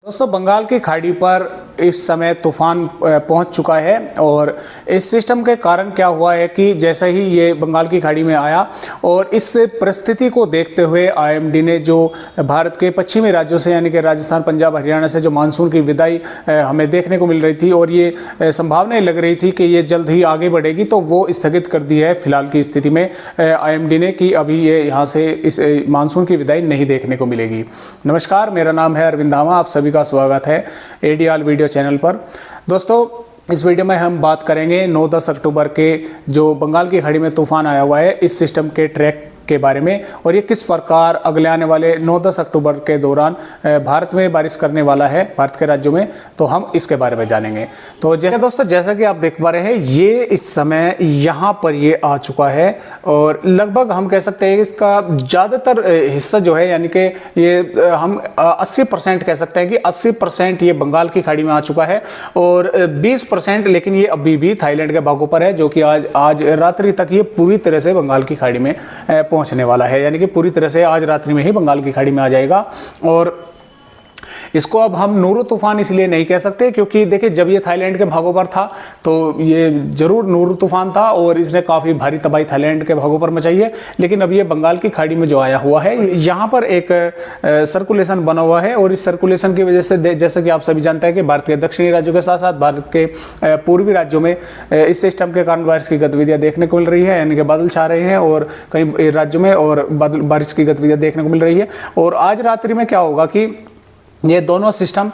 दोस्तों, बंगाल की खाड़ी पर इस समय तूफान पहुंच चुका है और इस सिस्टम के कारण क्या हुआ है कि जैसे ही ये बंगाल की खाड़ी में आया और इस परिस्थिति को देखते हुए आईएमडी ने जो भारत के पश्चिमी राज्यों से यानी कि राजस्थान, पंजाब, हरियाणा से जो मानसून की विदाई हमें देखने को मिल रही थी और ये संभावनाएं लग रही थी कि ये जल्द ही आगे बढ़ेगी, तो वो स्थगित कर दी है फिलहाल की स्थिति में आईएमडी ने कि अभी ये यहाँ से इस मानसून की विदाई नहीं देखने को मिलेगी। नमस्कार, मेरा नाम है अरविंद धामा, आप सभी का स्वागत है एडीआल वीडियो चैनल पर। दोस्तों, इस वीडियो में हम बात करेंगे 9-10 अक्टूबर के जो बंगाल की खाड़ी में तूफान आया हुआ है इस सिस्टम के ट्रैक के बारे में और ये किस प्रकार अगले आने वाले 9-10 अक्टूबर के दौरान भारत में बारिश करने वाला है, भारत के राज्यों में, तो हम इसके बारे में जानेंगे। तो जैसे दोस्तों, जैसा कि आप देख पा रहे हैं, ये इस समय यहाँ पर ये आ चुका है और लगभग हम कह सकते हैं कि इसका ज़्यादातर हिस्सा जो है यानी कि ये हम 80% कह सकते हैं कि 80% ये बंगाल की खाड़ी में आ चुका है और 20% लेकिन ये अभी भी थाईलैंड के भागों पर है, जो कि आज रात्रि तक ये पूरी तरह से बंगाल की खाड़ी में पहुंचने वाला है, यानी कि पूरी तरह से आज रात्रि में ही बंगाल की खाड़ी में आ जाएगा। और इसको अब हम नूरू तूफान इसलिए नहीं कह सकते क्योंकि देखिए, जब ये थाईलैंड के भागों पर था तो ये जरूर नूरू तूफान था और इसने काफ़ी भारी तबाही थाईलैंड के भागों पर मचाई है, लेकिन अब ये बंगाल की खाड़ी में जो आया हुआ है, यहाँ पर एक सर्कुलेशन बना हुआ है और इस सर्कुलेशन की वजह से जैसे कि आप सभी जानते हैं कि भारत के दक्षिणी राज्यों के साथ साथ भारत के पूर्वी राज्यों में इस सिस्टम के कारण बारिश की गतिविधियाँ देखने को मिल रही है, यानी कि बादल छा रहे हैं और कई राज्यों में और बारिश की गतिविधियाँ देखने को मिल रही है। और आज रात्रि में क्या होगा कि ये दोनों सिस्टम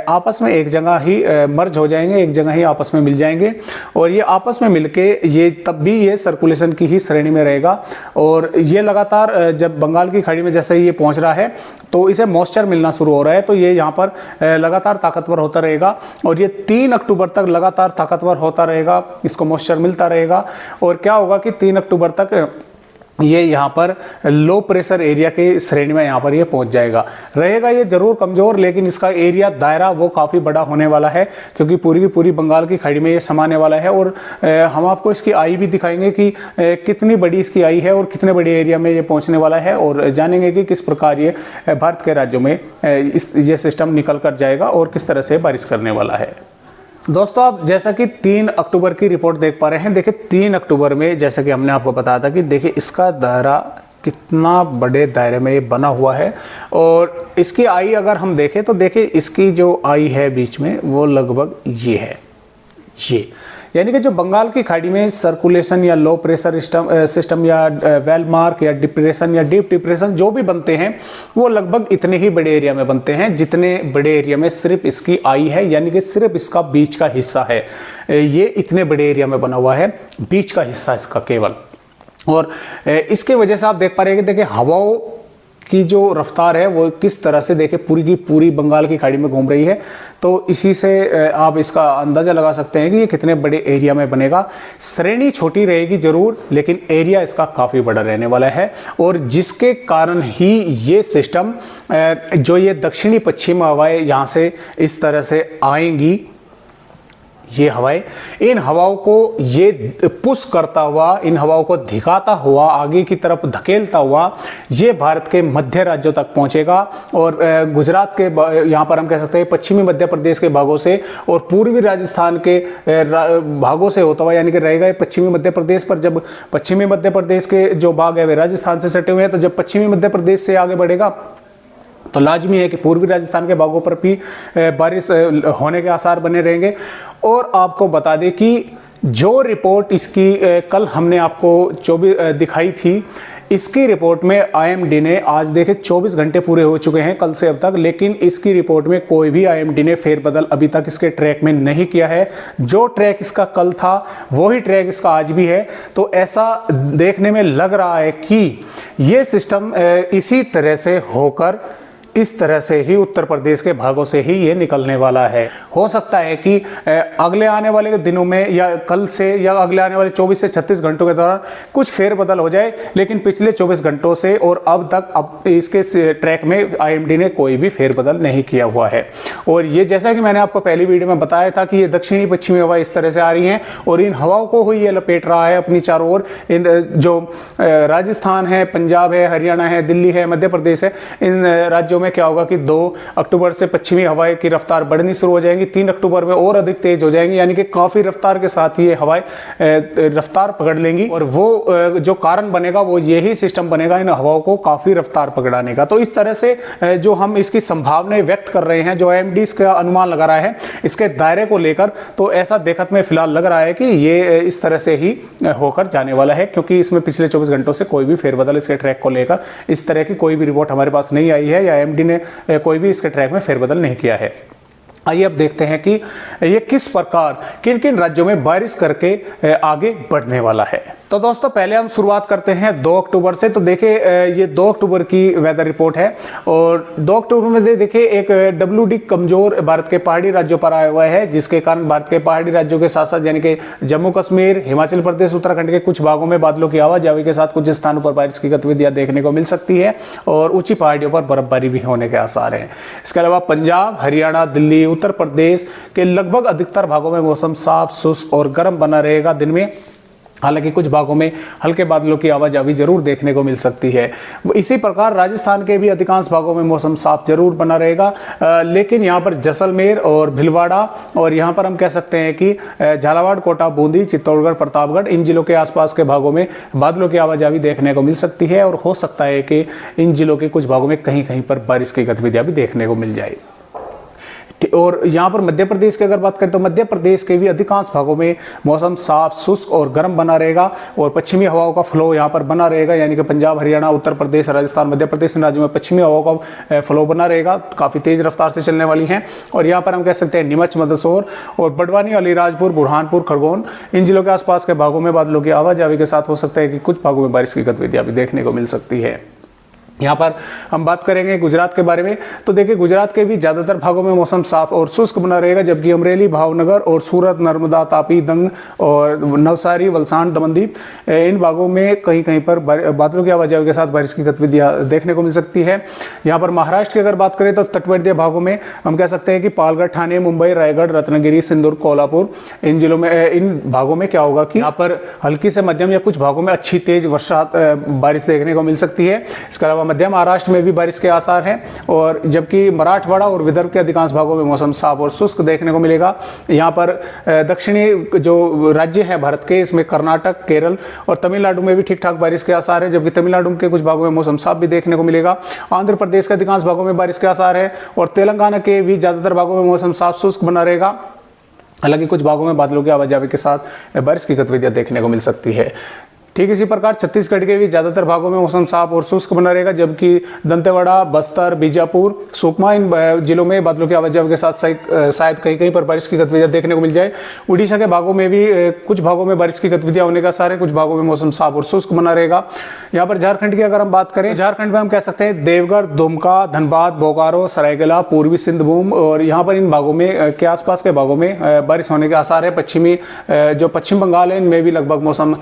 आपस में एक जगह ही मर्ज हो जाएंगे, एक जगह ही आपस में मिल जाएंगे और ये आपस में मिलके ये तब भी ये सर्कुलेशन की ही श्रेणी में रहेगा। और ये लगातार जब बंगाल की खाड़ी में जैसे ये पहुंच रहा है तो इसे मॉइस्चर मिलना शुरू हो रहा है, तो ये यहाँ पर लगातार ताकतवर होता रहेगा और ये 3 अक्टूबर तक लगातार ताकतवर होता रहेगा, इसको मॉइस्चर मिलता रहेगा। और क्या होगा कि 3 अक्टूबर तक ये यहाँ पर लो प्रेशर एरिया के श्रेणी में यहाँ पर ये पहुँच जाएगा। रहेगा ये जरूर कमज़ोर, लेकिन इसका एरिया दायरा वो काफ़ी बड़ा होने वाला है क्योंकि पूरी की पूरी बंगाल की खाड़ी में ये समाने वाला है। और हम आपको इसकी आई भी दिखाएंगे कि कितनी बड़ी इसकी आई है और कितने बड़े एरिया में ये पहुँचने वाला है और जानेंगे कि किस प्रकार ये भारत के राज्यों में ये सिस्टम निकल कर जाएगा और किस तरह से बारिश करने वाला है। दोस्तों, आप जैसा कि 3 अक्टूबर की रिपोर्ट देख पा रहे हैं, देखिए 3 अक्टूबर में जैसा कि हमने आपको बताया था कि देखिए इसका दायरा कितना बड़े दायरे में ये बना हुआ है और इसकी आई अगर हम देखें तो देखिए इसकी जो आई है बीच में वो लगभग ये है, ये यानी कि जो बंगाल की खाड़ी में सर्कुलेशन या लो प्रेशर सिस्टम या वेल मार्क या डिप्रेशन या डीप डिप्रेशन जो भी बनते हैं वो लगभग इतने ही बड़े एरिया में बनते हैं जितने बड़े एरिया में सिर्फ इसकी आई है, यानी कि सिर्फ इसका बीच का हिस्सा है। ये इतने बड़े एरिया में बना हुआ है, बीच का हिस्सा इसका केवल। और इसके वजह से आप देख पा रहे हैं कि देखिए हवाओं की जो रफ्तार है वो किस तरह से देखिए पूरी की पूरी बंगाल की खाड़ी में घूम रही है, तो इसी से आप इसका अंदाज़ा लगा सकते हैं कि ये कितने बड़े एरिया में बनेगा। श्रेणी छोटी रहेगी जरूर, लेकिन एरिया इसका काफ़ी बड़ा रहने वाला है और जिसके कारण ही ये सिस्टम जो ये दक्षिणी पश्चिम हवाएं यहाँ से इस तरह से आएंगी, ये हवाएं, इन हवाओं को ये पुश करता हुआ, इन हवाओं को धिकाता हुआ, आगे की तरफ धकेलता हुआ ये भारत के मध्य राज्यों तक पहुंचेगा और गुजरात के यहाँ पर हम कह सकते हैं पश्चिमी मध्य प्रदेश के भागों से और पूर्वी राजस्थान के भागों से होता हुआ, यानी कि रहेगा पश्चिमी मध्य प्रदेश पर। जब पश्चिमी मध्य प्रदेश के जो भाग है वे राजस्थान से सटे हुए हैं, तो जब पश्चिमी मध्य प्रदेश से आगे बढ़ेगा तो लाजमी है कि पूर्वी राजस्थान के भागों पर भी बारिश होने के आसार बने रहेंगे। और आपको बता दें कि जो रिपोर्ट इसकी कल हमने आपको 24 दिखाई थी, इसकी रिपोर्ट में आईएमडी ने आज देखे 24 घंटे पूरे हो चुके हैं कल से अब तक, लेकिन इसकी रिपोर्ट में कोई भी आईएमडी ने फेरबदल अभी तक इसके ट्रैक में नहीं किया है। जो ट्रैक इसका कल था वही ट्रैक इसका आज भी है। तो ऐसा देखने में लग रहा है कि ये सिस्टम इसी तरह से होकर इस तरह से ही उत्तर प्रदेश के भागों से ही ये निकलने वाला है। हो सकता है कि अगले आने वाले दिनों में या कल से या अगले आने वाले 24 से 36 घंटों के दौरान कुछ फेरबदल हो जाए, लेकिन पिछले 24 घंटों से और अब तक अब इसके ट्रैक में आईएमडी ने कोई भी फेरबदल नहीं किया हुआ है। और ये जैसा कि मैंने आपको पहली वीडियो में बताया था कि ये दक्षिणी पश्चिमी हवा इस तरह से आ रही हैं और इन हवाओं को ही ये लपेट रहा है अपनी चारों ओर। इन जो राजस्थान है, पंजाब है, हरियाणा है, दिल्ली है, मध्य प्रदेश है, इन राज्यों में में क्या होगा कि 2 अक्टूबर से पश्चिमी हवाएं की रफ्तार बढ़नी शुरू हो जाएंगी, 3 अक्टूबर में और अधिक तेज हो जाएंगी, यानी कि काफी रफ्तार के साथ ये हवाएं रफ्तार पकड़ लेंगी और वो जो कारण बनेगा वो यही सिस्टम बनेगा इन हवाओं को काफी रफ्तार पकड़ाने का। तो इस तरह से जो हम इसकी संभावनाएं व्यक्त कर रहे हैं, जो AMD इसका अनुमान लगा रहा है इसके दायरे को लेकर, तो ऐसा देखत में फिलहाल लग रहा है कि ये इस तरह से ही होकर जाने वाला है, क्योंकि इसमें पिछले 24 घंटों से कोई भी फेरबदल इसके ट्रैक को लेकर इस तरह की कोई भी रिपोर्ट हमारे पास नहीं आई है, या AMD ने कोई भी इसके ट्रैक में फेरबदल नहीं किया है। आइए अब देखते हैं कि ये किस प्रकार किन किन राज्यों में बारिश करके आगे बढ़ने वाला है। तो दोस्तों पहले हम शुरुआत करते हैं 2 अक्टूबर से। तो देखिए ये 2 अक्टूबर की वेदर रिपोर्ट है और 2 अक्टूबर में देखिए एक WD कमजोर भारत के पहाड़ी राज्यों पर आया हुआ है, जिसके कारण भारत के पहाड़ी राज्यों के साथ साथ यानी कि जम्मू कश्मीर, हिमाचल प्रदेश, उत्तराखंड के कुछ भागों में बादलों की आवाजाही के साथ कुछ स्थानों पर बारिश की गतिविधियां देखने को मिल सकती है और ऊंची पहाड़ियों पर बर्फबारी भी होने के आसार हैं। इसके अलावा पंजाब, हरियाणा, दिल्ली, उत्तर प्रदेश के लगभग अधिकतर भागों में मौसम साफ, शुष्क और गर्म बना रहेगा दिन में। हालांकि कुछ भागों में हल्के बादलों की आवाजाही जरूर देखने को मिल सकती है। इसी प्रकार राजस्थान के भी अधिकांश भागों में मौसम साफ जरूर बना रहेगा, लेकिन यहाँ पर जैसलमेर और भीलवाड़ा और यहाँ पर हम कह सकते हैं कि झालावाड़, कोटा, बूंदी, चित्तौड़गढ़, प्रतापगढ़, इन जिलों के आसपास के भागों में बादलों की आवाजाही देखने को मिल सकती है और हो सकता है कि इन जिलों के कुछ भागों में कहीं कहीं पर बारिश की गतिविधियां भी देखने को मिल जाए। और यहाँ पर मध्य प्रदेश की अगर बात करें तो मध्य प्रदेश के भी अधिकांश भागों में मौसम साफ, शुष्क और गर्म बना रहेगा और पश्चिमी हवाओं का फ्लो यहाँ पर बना रहेगा, यानी कि पंजाब, हरियाणा, उत्तर प्रदेश, राजस्थान, मध्य प्रदेश इन राज्यों में पश्चिमी हवाओं का फ्लो बना रहेगा, काफी तेज रफ्तार से चलने वाली हैं। और यहाँ पर हम कह सकते हैं नीमच, मंदसौर और बड़वानी, अलीराजपुर, बुरहानपुर, खरगोन इन जिलों के आसपास के भागों में बादलों की आवाजाही के साथ हो सकता है कि कुछ भागों में बारिश की गतिविधियां भी देखने को मिल सकती है। यहाँ पर हम बात करेंगे गुजरात के बारे में। तो देखिए गुजरात के भी ज़्यादातर भागों में मौसम साफ और शुष्क बना रहेगा, जबकि अमरेली, भावनगर और सूरत, नर्मदा, तापी, दंग और नवसारी, वलसाड, दमनदीप इन भागों में कहीं कहीं पर बादलों की आवाजाही के साथ बारिश की गतिविधियां देखने को मिल सकती है। यहाँ पर महाराष्ट्र की अगर बात करें तो तटवर्तीय भागों में हम कह सकते हैं कि पालघर, ठाणे, मुंबई, रायगढ़, रत्नागिरी, सिंदूर, कोल्हापुर इन जिलों में इन भागों में क्या होगा कि यहाँ पर हल्की से मध्यम या कुछ भागों में अच्छी तेज वर्षा बारिश देखने को मिल सकती है। इसके अलावा मध्य महाराष्ट्र में भी बारिश के आसार हैं और जबकि मराठवाड़ा और विदर्भ के अधिकांश भागों में मौसम साफ और शुष्क देखने को मिलेगा। यहाँ पर दक्षिणी जो राज्य है भारत के, इसमें कर्नाटक, केरल और तमिलनाडु में भी ठीक ठाक बारिश के आसार है, जबकि तमिलनाडु के कुछ भागों में मौसम साफ भी देखने को मिलेगा। आंध्र प्रदेश के अधिकांश भागों में बारिश के आसार है और तेलंगाना के भी ज्यादातर भागों में मौसम साफ शुष्क बना रहेगा। हालांकि कुछ भागों में बादलों की आवाजाही के साथ बारिश की गतिविधियां देखने को मिल सकती है। ठीक इसी प्रकार छत्तीसगढ़ के भी ज्यादातर भागों में मौसम साफ और शुष्क बना रहेगा, जबकि दंतेवाड़ा, बस्तर, बीजापुर, सुकमा इन जिलों में बादलों की आवाजाही के साथ शायद कहीं कहीं पर बारिश की गतिविधियां देखने को मिल जाए। उड़ीसा के भागों में भी कुछ भागों में बारिश की गतिविधियां होने का आसार है, कुछ भागों में मौसम साफ और शुष्क बना रहेगा। यहाँ पर झारखंड की अगर हम बात करें, झारखंड में हम कह सकते हैं देवघर, दुमका, धनबाद, बोकारो, सरायकेला, पूर्वी सिंहभूम और यहाँ पर इन भागों में के आसपास के भागों में बारिश होने के आसार है। जो पश्चिम बंगाल है इनमें भी लगभग मौसम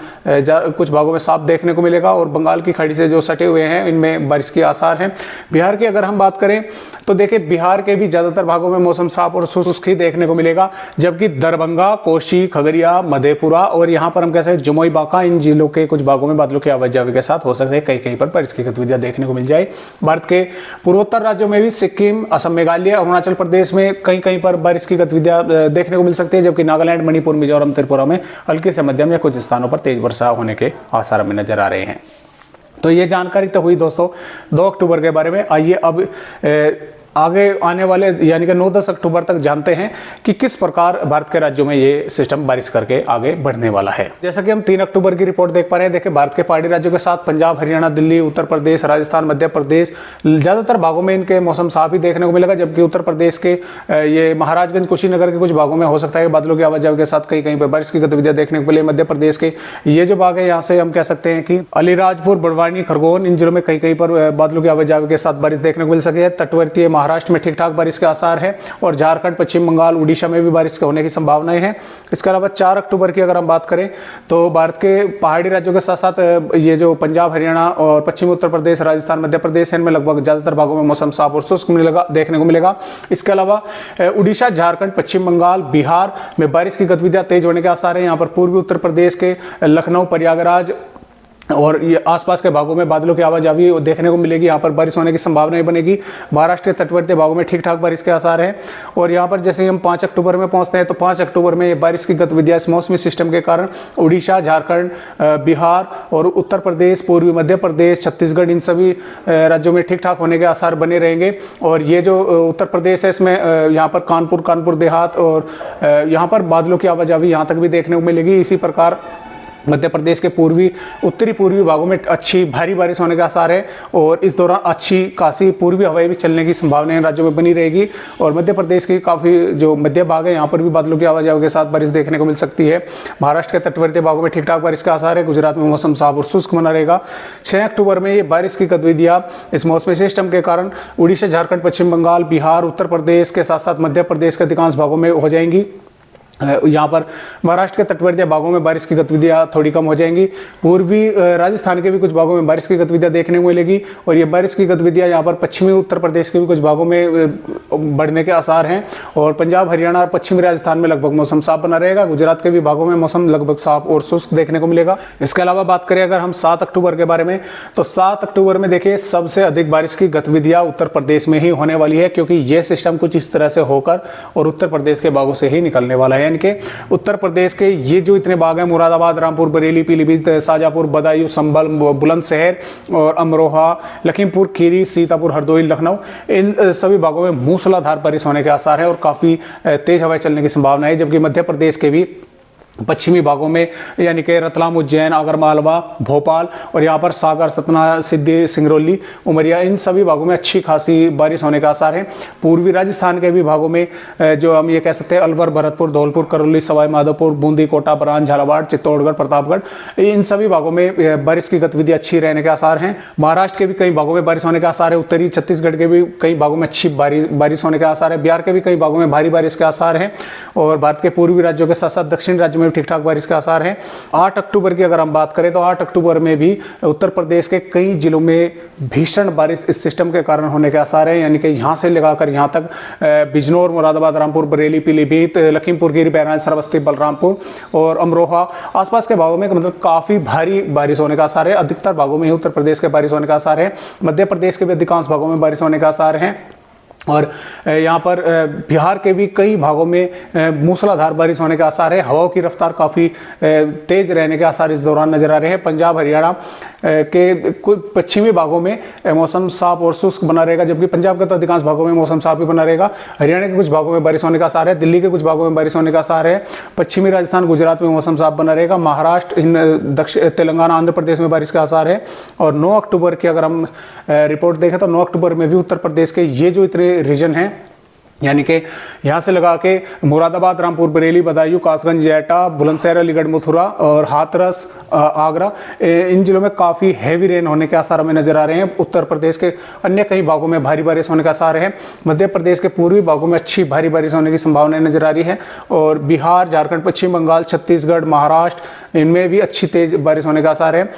कुछ भागों में साफ देखने को मिलेगा और बंगाल की खाड़ी से जो सटे हुए हैं इनमें बारिश के आसार हैं। बिहार की अगर हम बात करें तो देखिए बिहार के भी ज्यादातर भागों में मौसम साफ और शुष्क ही देखने को मिलेगा, जबकि दरभंगा, कोशी, खगड़िया, मधेपुरा और यहाँ पर हम कह सकते हैं जमुई, बांका इन जिलों के कुछ भागों में बादलों की आवाजाही के साथ हो सकते हैं कहीं कहीं पर बारिश की गतिविधियां देखने को मिल जाए। भारत के पूर्वोत्तर राज्यों में भी सिक्किम, असम, मेघालय, अरुणाचल प्रदेश में कहीं कहीं पर बारिश की गतिविधियां देखने को मिल सकती है, जबकि नागालैंड, मणिपुर, मिजोरम, त्रिपुरा में हल्की से मध्यम या कुछ स्थानों पर तेज वर्षा होने के आसार में नजर आ रहे हैं। तो ये जानकारी तो हुई दोस्तों 2 अक्टूबर के बारे में। आइए अब आगे आने वाले यानी कि 9-10 अक्टूबर तक जानते हैं कि किस प्रकार भारत के राज्यों में ये सिस्टम बारिश करके आगे बढ़ने वाला है। जैसा कि हम 3 अक्टूबर की रिपोर्ट देख पा रहे हैं, देखिए भारत के पहाड़ी राज्यों के साथ पंजाब, हरियाणा, दिल्ली, उत्तर प्रदेश, राजस्थान, मध्य प्रदेश ज्यादातर भागों में इनके मौसम साफ ही देखने को मिलेगा, जबकि उत्तर प्रदेश के ये महाराजगंज, कुशीनगर के कुछ भागों में हो सकता है बादलों की आवाजाही के साथ कहीं कहीं पर बारिश की गतिविधियां देखने को मिले। मध्य प्रदेश के ये जो भाग है यहाँ से हम कह सकते हैं कि अलीराजपुर, बड़वानी, खरगोन इन जिलों में कहीं कहीं पर बादलों की आवाजाही के साथ बारिश देखने को मिल सके। तटवर्तीय महाराष्ट्र में ठीक ठाक बारिश के आसार है और झारखंड, पश्चिम बंगाल, उड़ीसा में भी बारिश होने की संभावनाएं हैं। इसके अलावा 4 अक्टूबर की अगर हम बात करें तो भारत के पहाड़ी राज्यों के साथ साथ ये जो पंजाब, हरियाणा और पश्चिमी उत्तर प्रदेश, राजस्थान, मध्य प्रदेश इनमें लगभग ज्यादातर भागों में मौसम साफ और शुष्क देखने को मिलेगा। इसके अलावा उड़ीसा, झारखंड, पश्चिम बंगाल, बिहार में बारिश की गतिविधियां तेज होने के आसार है। यहाँ पर पूर्वी उत्तर प्रदेश के लखनऊ, प्रयागराज और ये आसपास के भागों में बादलों की आवाजावी देखने को मिलेगी। यहाँ पर बारिश होने की संभावनाएं बनेगी। महाराष्ट्र के तटवर्ती भागों में ठीक ठाक बारिश के आसार हैं। और यहाँ पर जैसे हम 5 अक्टूबर में पहुँचते हैं तो 5 अक्टूबर में ये बारिश की गतिविधियाँ इस मौसमी सिस्टम के कारण उड़ीसा, झारखंड, बिहार और उत्तर प्रदेश, पूर्वी मध्य प्रदेश, छत्तीसगढ़, इन सभी राज्यों में ठीक ठाक होने के आसार बने रहेंगे। और ये जो उत्तर प्रदेश है इसमें यहाँ पर कानपुर देहात और यहाँ पर बादलों की आवाजावी यहाँ तक भी देखने को मिलेगी। इसी प्रकार मध्य प्रदेश के उत्तरी पूर्वी भागों में अच्छी भारी बारिश होने का आसार है। और इस दौरान अच्छी खासी पूर्वी हवाएं भी चलने की संभावना इन राज्यों में बनी रहेगी। और मध्य प्रदेश की काफ़ी जो मध्य भाग है यहाँ पर भी बादलों की आवाजाही के साथ बारिश देखने को मिल सकती है। महाराष्ट्र के तटवर्ती भागों में ठीक ठाक बारिश का आसार है। गुजरात में मौसम साफ और शुष्क बना रहेगा। 6 अक्टूबर में ये बारिश की गतिविधियाँ इस मौसमी सिस्टम के कारण उड़ीसा, झारखंड, पश्चिम बंगाल, बिहार, उत्तर प्रदेश के साथ साथ मध्य प्रदेश के अधिकांश भागों में हो जाएंगी। यहाँ पर महाराष्ट्र के तटवर्ती भागों में बारिश की गतिविधियाँ थोड़ी कम हो जाएंगी। पूर्वी राजस्थान के भी कुछ भागों में बारिश की गतिविधियाँ देखने को मिलेगी। और ये बारिश की गतिविधियाँ यहाँ पर पश्चिमी उत्तर प्रदेश के भी कुछ भागों में बढ़ने के आसार हैं। और पंजाब, हरियाणा और पश्चिमी राजस्थान में लगभग मौसम साफ बना रहेगा। गुजरात के भी भागों में मौसम लगभग साफ और शुष्क देखने को मिलेगा। इसके अलावा बात करें अगर हम 7 अक्टूबर के बारे में, तो 7 अक्टूबर में देखिए सबसे अधिक बारिश की गतिविधियाँ उत्तर प्रदेश में ही होने वाली है, क्योंकि ये सिस्टम कुछ इस तरह से होकर और उत्तर प्रदेश के भागों से ही निकलने वाला है। यानी कि उत्तर प्रदेश के ये जो इतने भाग हैं, मुरादाबाद, रामपुर, बरेली, पीलीभीत, शाजापुर, बदायूं, संभल, बुलंदशहर और अमरोहा, लखीमपुर खीरी, सीतापुर, हरदोई, लखनऊ, इन सभी भागों में मूसलाधार बारिश होने के आसार है और काफ़ी तेज हवाएं चलने की संभावना है। जबकि मध्य प्रदेश के भी पश्चिमी भागों में यानी कि रतलाम, उज्जैन, आगरमालवा, भोपाल और यहाँ पर सागर, सतना, सिद्धि, सिंगरौली, उमरिया, इन सभी भागों में अच्छी खासी बारिश होने का आसार है। पूर्वी राजस्थान के भी भागों में जो हम ये कह सकते हैं अलवर, भरतपुर, धौलपुर, करौली, सवाई माधोपुर, बूंदी, कोटा, बरान, झालावाड़, चित्तौड़गढ़, प्रतापगढ़, इन सभी भागों में बारिश की गतिविधि अच्छी रहने के आसार हैं। महाराष्ट्र के भी कई भागों में बारिश होने का आसार है। उत्तरी छत्तीसगढ़ के भी कई भागों में अच्छी बारिश होने का आसार है। बिहार के भी कई भागों में भारी बारिश के आसार हैं। और भारत के पूर्वी राज्यों के साथ साथ दक्षिण राज्यों में ठीक ठाक बारिश के आसार हैं। 8 अक्टूबर की अगर हम बात करें तो 8 अक्टूबर में भी उत्तर प्रदेश के कई जिलों में भीषण बारिश इस सिस्टम के कारण होने के आसार हैं। यानी कि यहाँ से लगाकर यहाँ तक बिजनौर, मुरादाबाद, रामपुर, बरेली, पीलीभीत, लखीमपुर खीरी, बहराइच, श्रावस्ती, बलरामपुर और अमरोहा आसपास के भागों में मतलब काफ़ी भारी बारिश होने का आसार है। अधिकतर भागों में ही उत्तर प्रदेश के बारिश होने का आसार है। मध्य प्रदेश के भी अधिकांश भागों में बारिश होने का आसार है। और यहाँ पर बिहार के भी कई भागों में मूसलाधार बारिश होने का आसार है। हवाओं की रफ्तार काफ़ी तेज रहने के आसार इस दौरान नजर आ रहे हैं। पंजाब, हरियाणा के कुछ पश्चिमी भागों में मौसम साफ और शुष्क बना रहेगा, जबकि पंजाब के तो अधिकांश भागों में मौसम साफ ही बना रहेगा। हरियाणा के कुछ भागों में बारिश होने का आसार है। दिल्ली के कुछ भागों में बारिश होने का आसार है। पश्चिमी राजस्थान, गुजरात में मौसम साफ बना रहेगा। महाराष्ट्र, दक्षिण तेलंगाना, आंध्र प्रदेश में बारिश का आसार है। और 9 अक्टूबर की अगर हम रिपोर्ट देखें तो 9 अक्टूबर में भी उत्तर प्रदेश के ये जो इतने रीजन हैं, यानी कि यहाँ से लगा के मुरादाबाद, रामपुर, बरेली, बदायूं, कासगंज, एटा, बुलंदशहर, अलीगढ़, मथुरा और हाथरस, आगरा, इन जिलों में काफ़ी हैवी रेन होने के आसार हमें नजर आ रहे हैं। उत्तर प्रदेश के अन्य कई भागों में भारी बारिश होने का आसार है। मध्य प्रदेश के पूर्वी भागों में अच्छी भारी बारिश होने की संभावनाएं नजर आ रही है। और बिहार, झारखंड, पश्चिम बंगाल, छत्तीसगढ़, महाराष्ट्र, इनमें भी अच्छी तेज बारिश होने का आसार है।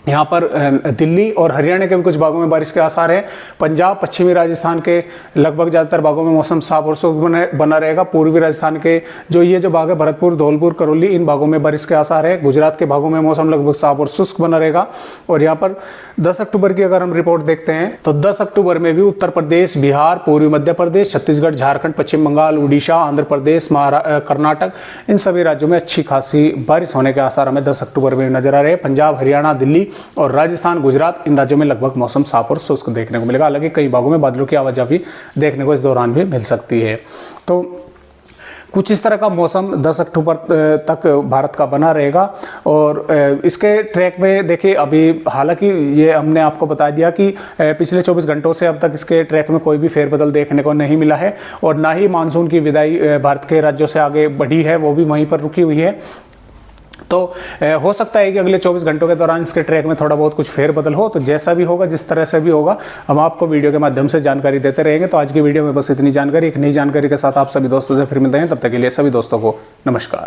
यहाँ पर दिल्ली और हरियाणा के भी कुछ भागों में बारिश के आसार हैं। पंजाब, पश्चिमी राजस्थान के लगभग ज़्यादातर भागों में मौसम साफ और शुष्क बना रहेगा। पूर्वी राजस्थान के जो ये जो भाग है भरतपुर, धौलपुर, करौली, इन भागों में बारिश के आसार है। गुजरात के भागों में मौसम लगभग साफ और शुष्क बना रहेगा। और यहाँ पर 10 अक्टूबर की अगर हम रिपोर्ट देखते हैं तो 10 अक्टूबर में भी उत्तर प्रदेश, बिहार, पूर्वी मध्य प्रदेश, छत्तीसगढ़, झारखंड, पश्चिम बंगाल, उड़ीसा, आंध्र प्रदेश, कर्नाटक, इन सभी राज्यों में अच्छी खासी बारिश होने के आसार हमें 10 अक्टूबर में नजर आ रहे हैं। पंजाब, हरियाणा, दिल्ली और राजस्थान, गुजरात, इन राज्यों में लगभग मौसम साफ और शुष्क देखने को मिलेगा। हालांकि कई भागों में बादलों की आवाजाही देखने को इस दौरान भी मिल सकती है। तो कुछ इस तरह का मौसम 10 अक्टूबर तक भारत का बना रहेगा। और इसके ट्रैक में देखिए अभी हालांकि ये हमने आपको बता दिया कि पिछले 24 घंटों से अब तक इसके ट्रैक में कोई भी फेरबदल देखने को नहीं मिला है और ना ही मानसून की विदाई भारत के राज्यों से आगे बढ़ी है, वो भी वहीं पर रुकी हुई है। तो हो सकता है कि अगले 24 घंटों के दौरान इसके ट्रैक में थोड़ा बहुत कुछ फेरबदल हो। तो जैसा भी होगा, जिस तरह से भी होगा, हम आपको वीडियो के माध्यम से जानकारी देते रहेंगे। तो आज की वीडियो में बस इतनी जानकारी। एक नई जानकारी के साथ आप सभी दोस्तों से फिर मिलते हैं। तब तक के लिए सभी दोस्तों को नमस्कार।